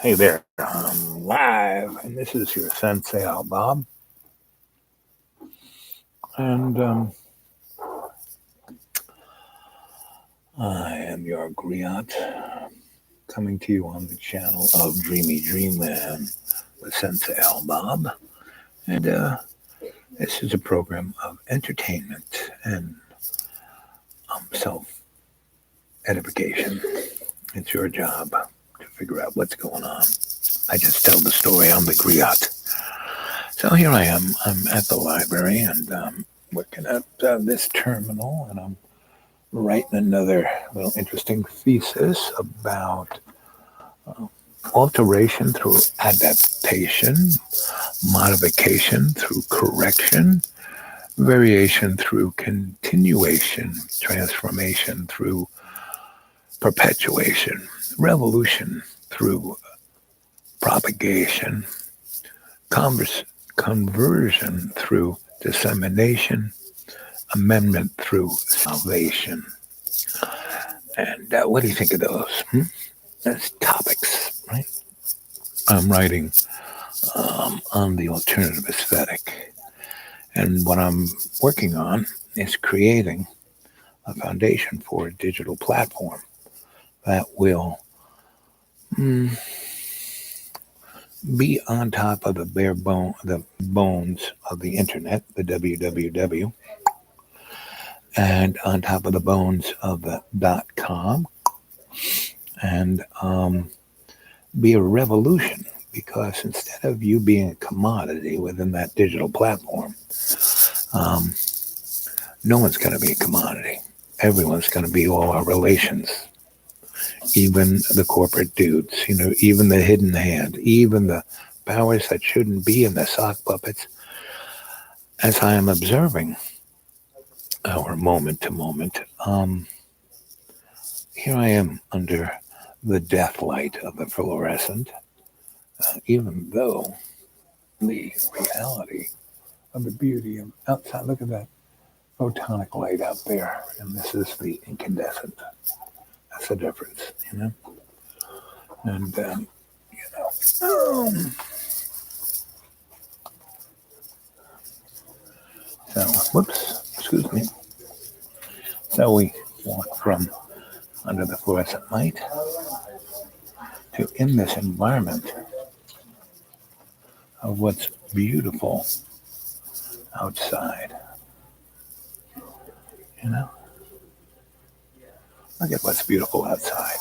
Hey there, I'm live, and this is your Sensei Al Bob, and I am your griot, coming to you on the channel of Dreamy Dreamland with Sensei Al Bob, and this is a program of entertainment and self-edification. It's your job to figure out what's going on. I just tell the story. I'm the griot. So here I am. I'm at the library, and working at this terminal, and I'm writing another little interesting thesis about alteration through adaptation, modification through correction, variation through continuation, transformation through perpetuation, revolution through propagation, conversion through dissemination, amendment through salvation. And what do you think of those? That's topics, right? I'm writing on the alternative aesthetic. And what I'm working on is creating a foundation for a digital platform that will be on top of the bones of the internet, the www, and on top of the bones of the .com, and be a revolution, because instead of you being a commodity within that digital platform, no one's going to be a commodity. Everyone's going to be all our relations, even the corporate dudes, even the hidden hand, even the powers that shouldn't be in the sock puppets. As I am observing our moment to moment, here I am under the death light of the fluorescent, even though the reality of the beauty of outside, look at that photonic light out there, and this is the incandescent. That's the difference, and so whoops, excuse me. So we walk from under the fluorescent light to in this environment of what's beautiful outside. Look at what's beautiful outside.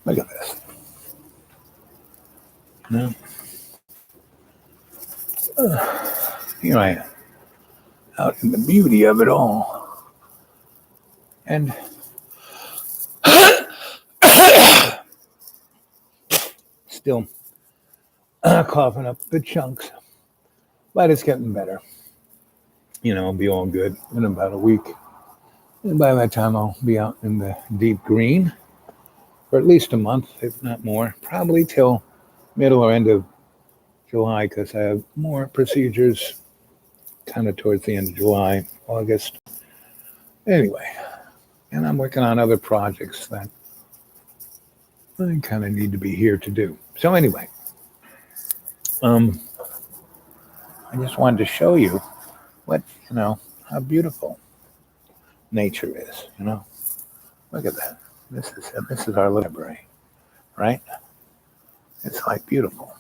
Look at this. Here I am, out in the beauty of it all. And still coughing up the chunks, but it's getting better. I'll be all good in about a week. And by that time, I'll be out in the deep green for at least a month, if not more, probably till middle or end of July, because I have more procedures kind of towards the end of July, August. Anyway, and I'm working on other projects that I kind of need to be here to do. So anyway, I just wanted to show you what, how beautiful nature is, Look at that. This is our library, right? It's like beautiful.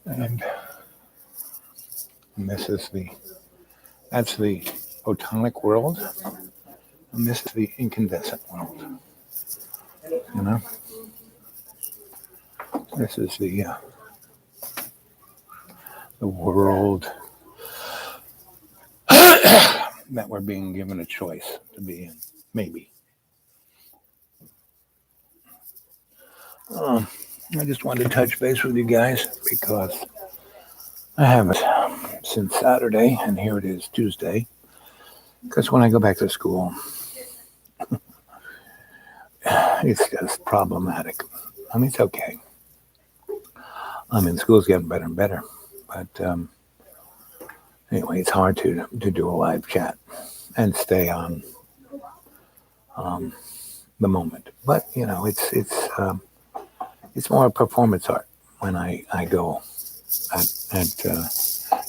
And this is that's the photonic world, and this is the incandescent world. This is the world that we're being given a choice to be in, maybe. I just wanted to touch base with you guys because I haven't since Saturday, and here it is Tuesday, Because when I go back to school, it's just problematic. I mean, it's okay. I mean, school's getting better and better, but anyway, it's hard to do a live chat and stay on um, the moment. But it's more performance art when I go at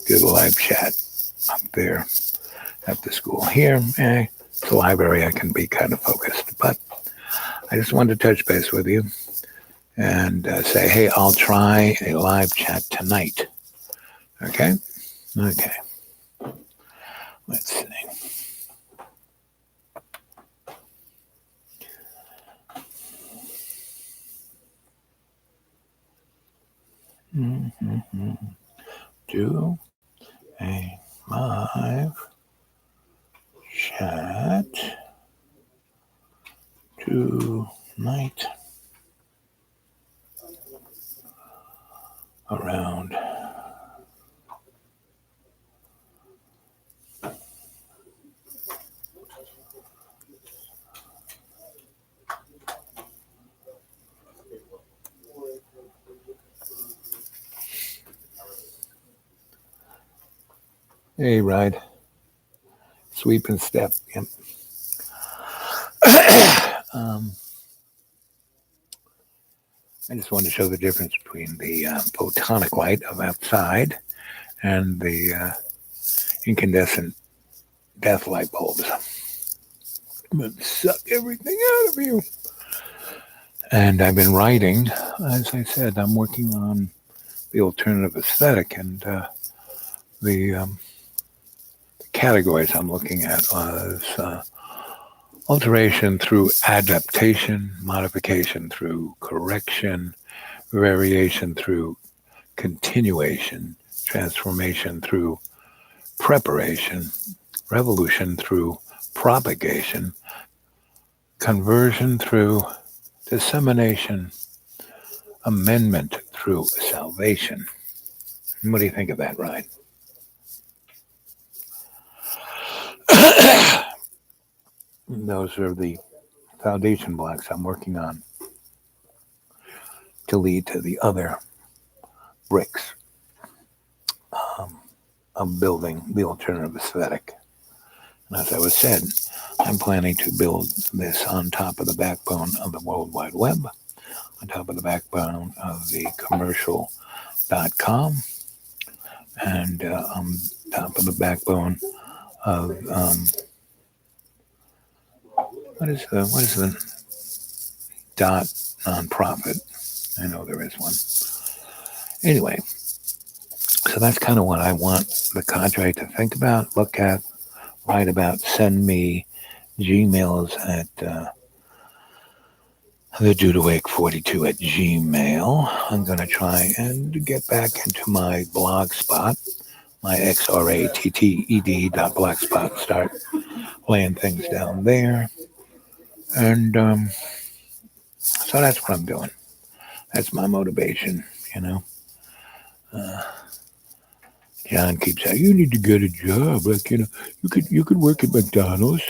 do the live chat up there at the school. Here, the library, I can be kind of focused, but I just wanted to touch base with you and say, hey, I'll try a live chat tonight. Okay? Okay. Let's see. Mm-hmm. Do a live chat tonight around hey, ride, sweep and step. Yep. I just wanted to show the difference between the photonic light of outside and the incandescent death light bulbs. That suck everything out of you. And I've been writing, as I said, I'm working on the alternative aesthetic, and the categories I'm looking at was alteration through adaptation, modification through correction, variation through continuation, transformation through preparation, revolution through propagation, conversion through dissemination, amendment through salvation. What do you think of that, Ryan? Those are the foundation blocks I'm working on to lead to the other bricks of building the alternative aesthetic. And as I was said, I'm planning to build this on top of the backbone of the World Wide Web, on top of the backbone of the commercial.com, and on top of the backbone of what is the dot nonprofit? I know there is one. Anyway, so that's kind of what I want the cadre to think about, look at, write about, send me Gmails at thedudewake42 at Gmail. I'm going to try and get back into my blog spot, my xratted.blogspot, start laying things down there. And so that's what I'm doing. That's my motivation, you know. John keeps saying, you need to get a job. Like, you could work at McDonald's.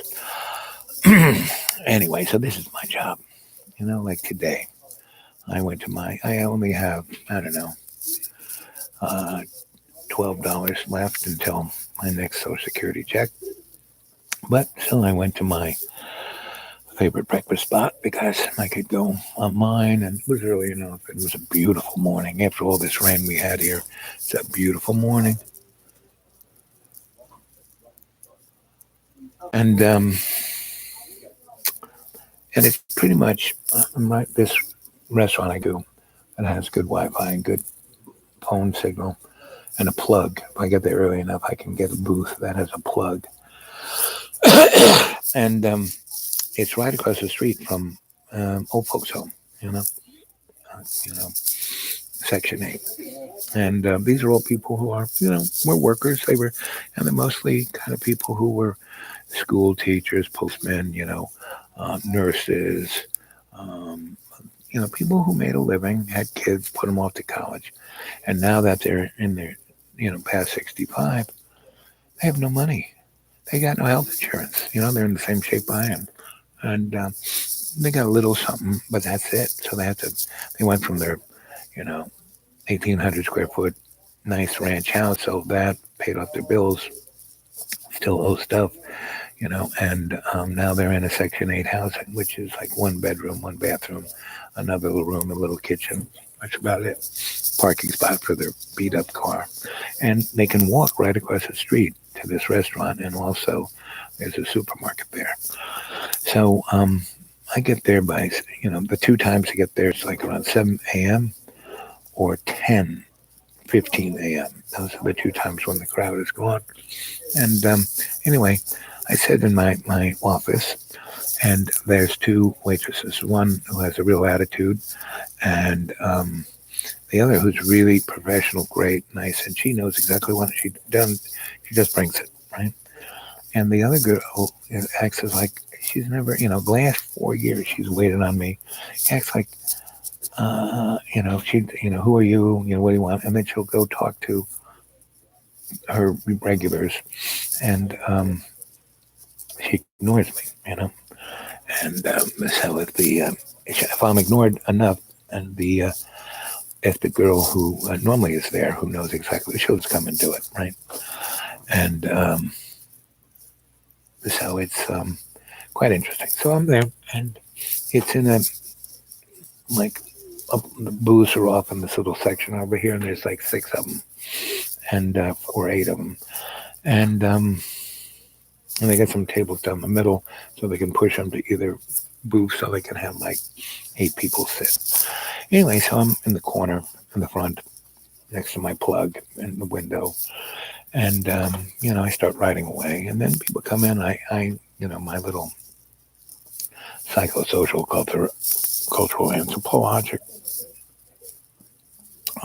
Anyway, so this is my job. Like today, I only have, I don't know, $12 left until my next Social Security check. But still, I went to my favorite breakfast spot because I could go online, and it was early enough. It was a beautiful morning. After all this rain we had here, it's a beautiful morning. And it's pretty much right, this restaurant I go, and has good Wi-Fi and good phone signal and a plug. If I get there early enough, I can get a booth that has a plug. And it's right across the street from old folks home, Section 8. And these are all people who are, were workers. And they're mostly kind of people who were school teachers, postmen, nurses, people who made a living, had kids, put them off to college. And now that they're in their, past 65, they have no money. they got no health insurance. They're in the same shape I am, and they got a little something, but that's it. So they went from their, you know, 1,800 square foot nice ranch house, sold that, paid off their bills, still owe stuff, and now they're in a Section 8 housing, which is like one bedroom, one bathroom, another little room, a little kitchen. That's about it. Parking spot for their beat up car. And they can walk right across the street to this restaurant, and also there's a supermarket there. So I get there by, the two times I get there, it's like around 7 a.m. or 10:15 a.m. Those are the two times when the crowd is gone. And anyway, I sit in my office, and there's two waitresses. One who has a real attitude, and the other who's really professional, great, nice, and she knows exactly what she's done. She just brings it, right? And the other girl acts as like she's never, the last 4 years she's waited on me. Acts like, who are you? What do you want? And then she'll go talk to her regulars, and she ignores me, And so if I'm ignored enough, and if the girl who normally is there, who knows exactly, she'll just come and do it, right? And so it's quite interesting. So I'm there, and it's in like the booths are off in this little section over here, and there's like 6 of them, and or 8 of them, and they got some tables down the middle, so they can push them to either booth, so they can have like 8 people sit. Anyway, so I'm in the corner in the front, next to my plug in the window, and I start writing away, and then people come in. I my little psychosocial cultural anthropologic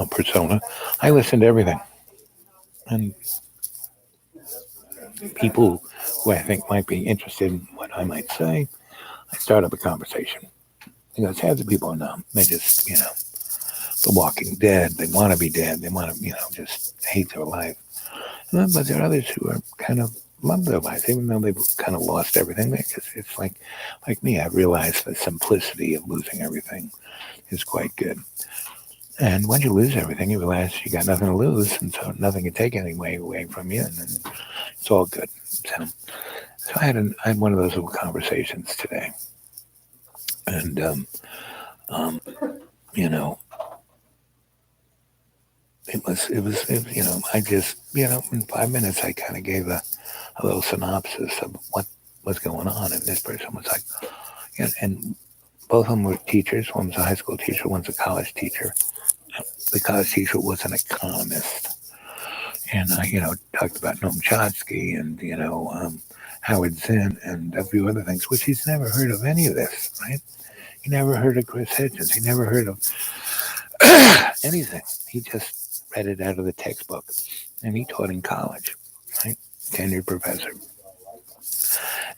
persona. I listen to everything, and people who I think might be interested in what I might say, I start up a conversation. Because half the people know, they just, The Walking Dead, they want to be dead, they want to, just hate their life. But there are others who are kind of love their lives, even though they've kind of lost everything. Because it's like me, I've realized the simplicity of losing everything is quite good. And when you lose everything, you realize you got nothing to lose, and so nothing can take anything away from you, and then it's all good. So I had one of those little conversations today, and I just in 5 minutes I kind of gave a little synopsis of what was going on, and this person was like, and both of them were teachers. One was a high school teacher, one's a college teacher. The college teacher was an economist, and talked about Noam Chomsky and Howard Zinn and a few other things, which he's never heard of any of this, right? He never heard of Chris Hitchens. He never heard of anything. He just read it out of the textbook, and he taught in college, right? Tenured professor.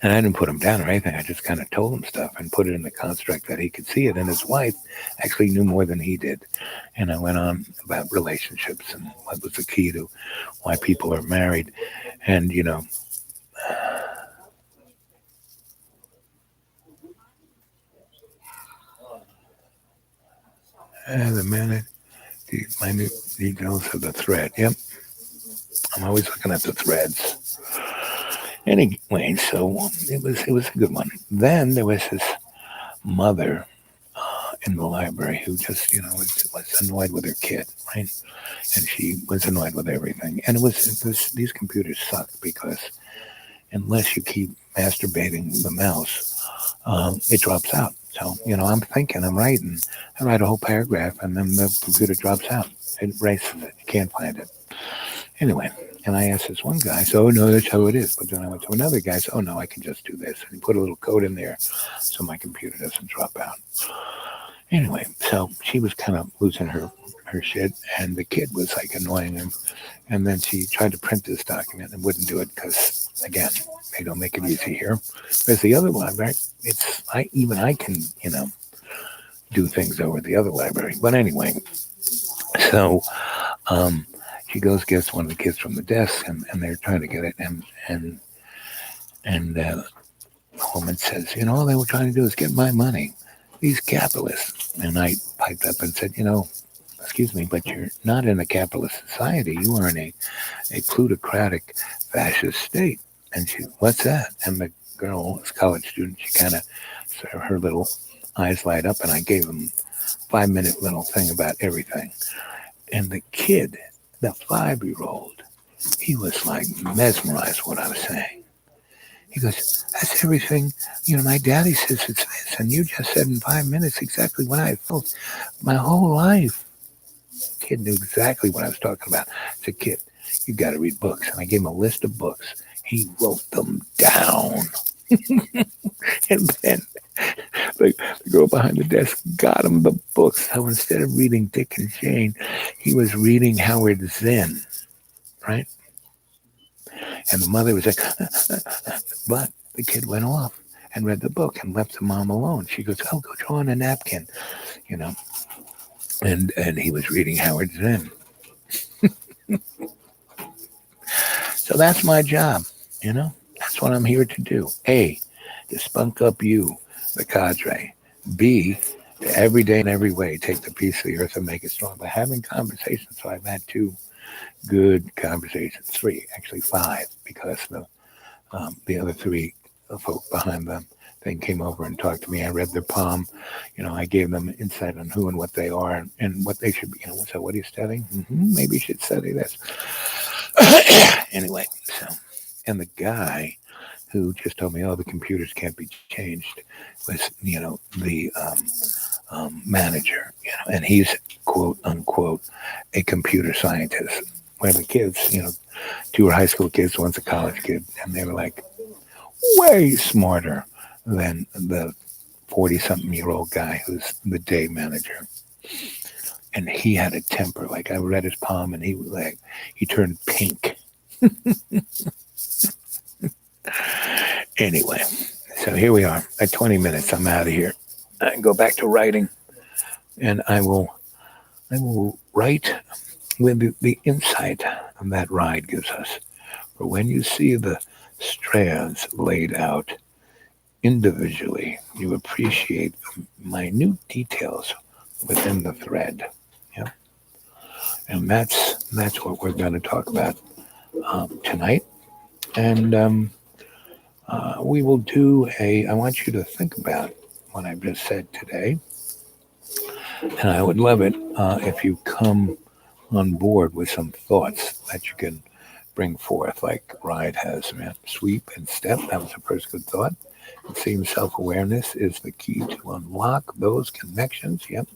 And I didn't put him down or anything. I just kind of told him stuff and put it in the construct that he could see it. And his wife actually knew more than he did. And I went on about relationships and what was the key to why people are married. And, the minute, my new details of the thread. Yep. I'm always looking at the threads. Anyway, so it was a good one. Then there was his mother in the library who just was annoyed with her kid, right? And she was annoyed with everything. And it was these computers sucked because unless you keep masturbating the mouse, it drops out. So I'm thinking, I'm writing, I write a whole paragraph, and then the computer drops out. It erases it. You can't find it. Anyway. And I asked this one guy, so no, that's how it is. But then I went to another guy, so no, I can just do this. And he put a little code in there so my computer doesn't drop out. Anyway, so she was kind of losing her shit, and the kid was like annoying him. And then she tried to print this document and wouldn't do it because, again, they don't make it easy here. Whereas the other library, I can, do things over the other library. But anyway, so she goes gets one of the kids from the desk, and they're trying to get it, and And the woman says, all they were trying to do is get my money. These capitalists. And I piped up and said, excuse me, but you're not in a capitalist society. You are in a plutocratic fascist state. And she, what's that? And the girl, this college student, she kind of, her little eyes light up, and I gave them 5-minute little thing about everything. And the kid, the 5-year-old, he was like mesmerized what I was saying. He goes, that's everything. My daddy says it's this, and you just said in 5 minutes exactly what I felt my whole life. The kid knew exactly what I was talking about. It's a kid. You got to read books. And I gave him a list of books. He wrote them down. And then the girl behind the desk got him the books. So instead of reading Dick and Jane, he was reading Howard Zinn, right? And the mother was like, but the kid went off and read the book and left the mom alone. She goes, oh, go draw on a napkin, And he was reading Howard Zinn. So that's my job, That's what I'm here to do. A, to spunk up you, the cadre. B, to every day in every way take the piece of the earth and make it strong by having conversations. So I've had 2 good conversations, 3, actually 5, because the other 3 folk behind the thing came over and talked to me. I read their palm. I gave them insight on who and what they are and what they should be. So what are you studying? Maybe you should study this. Anyway, and the guy who just told me, the computers can't be changed was, the manager, and he's, quote unquote, a computer scientist. Where the kids, 2 were high school kids, one's a college kid, and they were like way smarter than the 40-something-year-old guy who's the day manager. And he had a temper. Like, I read his palm, and he turned pink. Anyway, so here we are at 20 minutes. I'm out of here. I can go back to writing, and I will write with the insight that ride gives us. For when you see the strands laid out individually, you appreciate the minute details within the thread. Yeah, and that's what we're going to talk about tonight. And we will do I want you to think about what I've just said today. And I would love it if you come on board with some thoughts that you can bring forth, like Ride has, sweep and step. That was a first good thought. It seems self-awareness is the key to unlock those connections. Yep.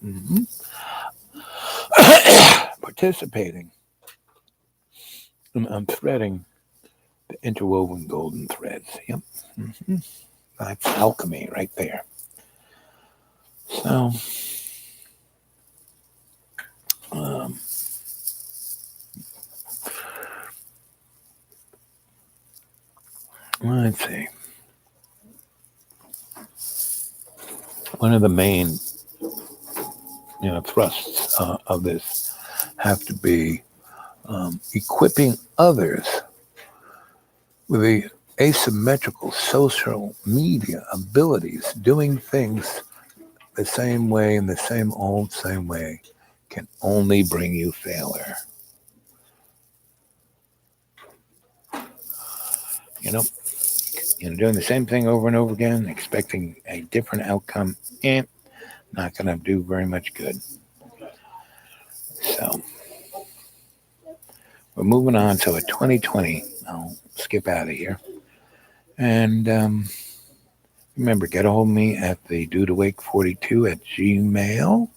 Participating in unthreading the interwoven golden threads. Yep. That's alchemy right there. So, let's see. One of the main, thrusts of this have to be equipping others with the asymmetrical social media abilities, doing things the same way in the same way can only bring you failure. Doing the same thing over and over again, expecting a different outcome, not going to do very much good. So, we're moving on to a 2020. I'll skip out of here. And remember, get a hold of me at the dudewake42@gmail.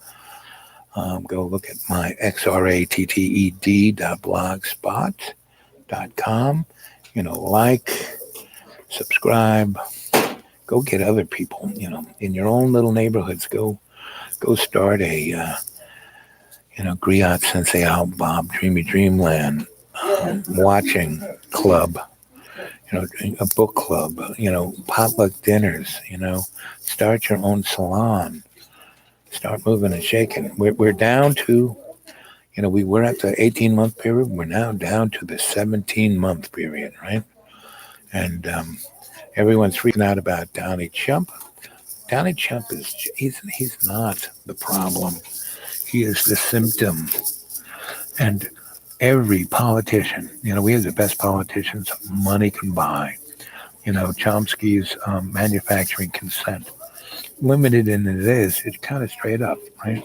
Go look at my xratted.blogspot.com. Like, subscribe, go get other people, in your own little neighborhoods. Go start a, Griot Sensei Out Bob Dreamy Dreamland watching club, a book club, potluck dinners, start your own salon, start moving and shaking. We're down to, we were at the 18-month period. We're now down to the 17-month period, right? And everyone's freaking out about Donald Trump. Donald Trump he's not the problem. He is the symptom. And every politician, we have the best politicians money can buy. Chomsky's manufacturing consent, limited in it is, it's kind of straight up, right?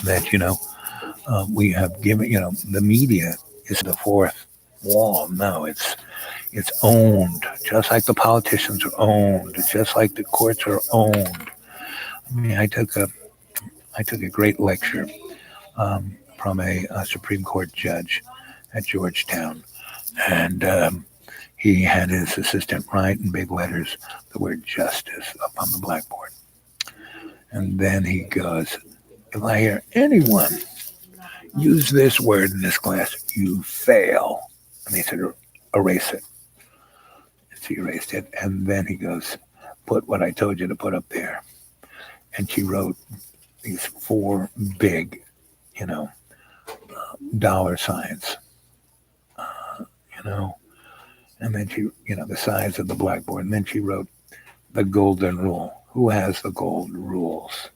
That, we have given, the media is the fourth wall. No, it's owned, just like the politicians are owned, just like the courts are owned. I mean, I took a great lecture from a Supreme Court judge at Georgetown, and he had his assistant write in big letters the word justice up on the blackboard. And then he goes, if I hear anyone use this word in this class, you fail. And he said, erase it. And she erased it. And then he goes, put what I told you to put up there. And she wrote these 4 big, dollar signs, and then she, the size of the blackboard. And then she wrote the golden rule. Who has the golden rules?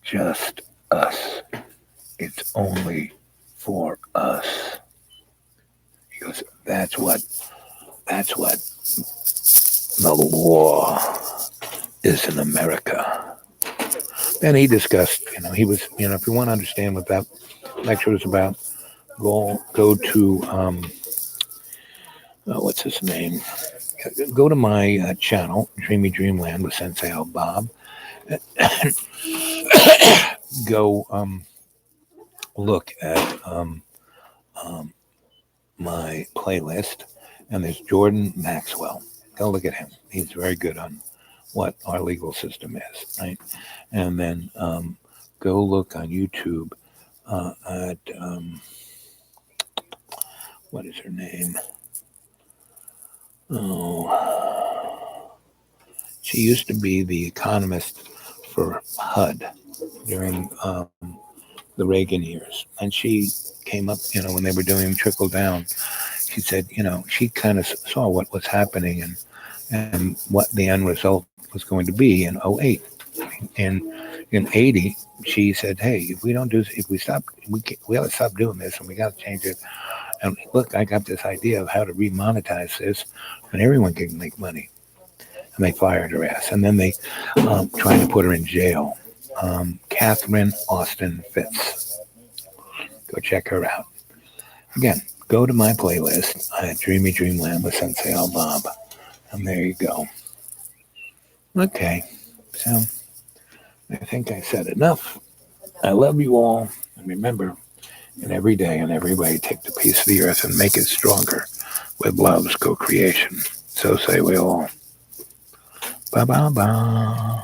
Just us. It's only for us. He goes, that's what the law is in America. Then he discussed, he was, if you want to understand what that lecture was about, go to, what's his name? Go to my channel, Dreamy Dreamland with Sensei Al Bob. Go look at my playlist, and there's Jordan Maxwell. Go look at him. He's very good on what our legal system is, right? And then go look on YouTube at what is her name? Oh, she used to be the economist for HUD during the Reagan years, and she came up, when they were doing trickle down. She said, she kind of saw what was happening and what the end result was going to be in 08. And in 80, she said, hey, if we got to stop doing this, and we got to change it. And look, I got this idea of how to remonetize this, and everyone can make money. And they fired her ass. And then they tried to put her in jail. Catherine Austin Fitz. Go check her out. Again, go to my playlist at Dreamy Dreamland with Sensei Al Bob. And there you go. Okay, so I think I said enough. I love you all. And remember, in every day and every way, take the piece of the earth and make it stronger with love's co-creation. So say we all. Ba-ba-ba.